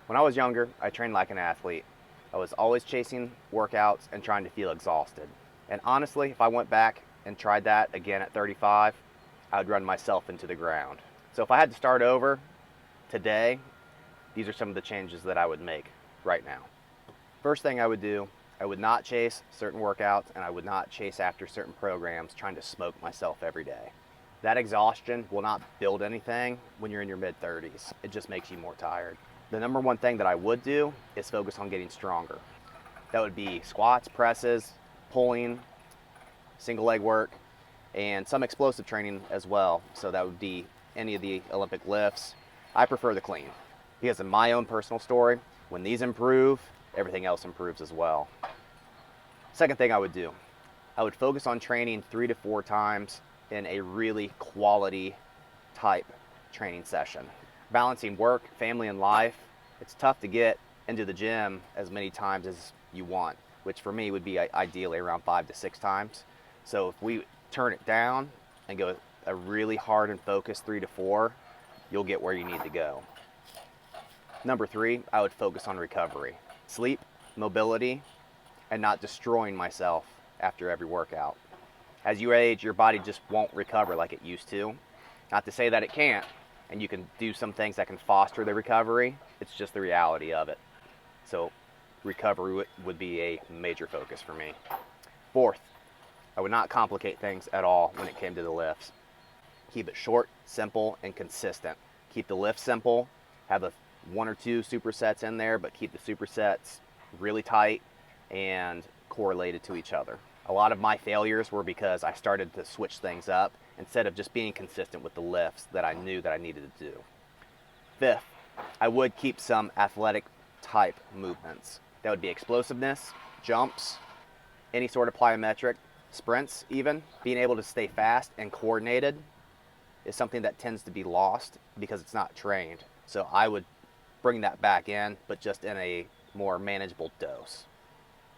When I was younger, I trained like an athlete. I was always chasing workouts and trying to feel exhausted. And honestly, if I went back and tried that again at 35, I would run myself into the ground. So if I had to start over today, these are some of the changes that I would make right now. First thing I would do, I would not chase certain workouts and I would not chase after certain programs trying to smoke myself every day. That exhaustion will not build anything when you're in your mid-30s. It just makes you more tired. The number one thing that I would do is focus on getting stronger. That would be squats, presses, pulling, single leg work, and some explosive training as well. So that would be any of the Olympic lifts. I prefer the clean because in my own personal story, when these improve, everything else improves as well. Second thing I would do, I would focus on training 3 to 4 times in a really quality type training session. Balancing work, family, and life, it's tough to get into the gym as many times as you want, which for me would be ideally around 5 to 6 times. So if we turn it down and go a really hard and focused 3 to 4, you'll get where you need to go. Number 3, I would focus on recovery. Sleep, mobility, and not destroying myself after every workout. As you age, your body just won't recover like it used to. Not to say that it can't, and you can do some things that can foster the recovery. It's just the reality of it. So recovery would be a major focus for me. Fourth, I would not complicate things at all when it came to the lifts. Keep it short, simple, and consistent. Keep the lift simple, have 1 or 2 supersets in there, but keep the supersets really tight and correlated to each other. A lot of my failures were because I started to switch things up instead of just being consistent with the lifts that I knew that I needed to do. Fifth, I would keep some athletic type movements. That would be explosiveness, jumps, any sort of plyometric, sprints even. Being able to stay fast and coordinated is something that tends to be lost because it's not trained. So I would bring that back in, but just in a more manageable dose.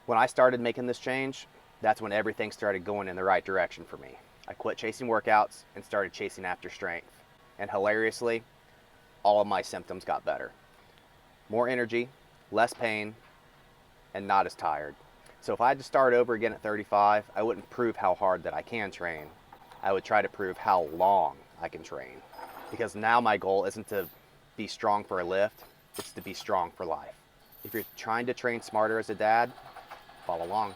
When I started making this change, that's when everything started going in the right direction for me. I quit chasing workouts and started chasing after strength. And hilariously, all of my symptoms got better. More energy, less pain, and not as tired. So if I had to start over again at 35, I wouldn't prove how hard that I can train. I would try to prove how long I can train. Because now my goal isn't to be strong for a lift, it's to be strong for life. If you're trying to train smarter as a dad, follow along.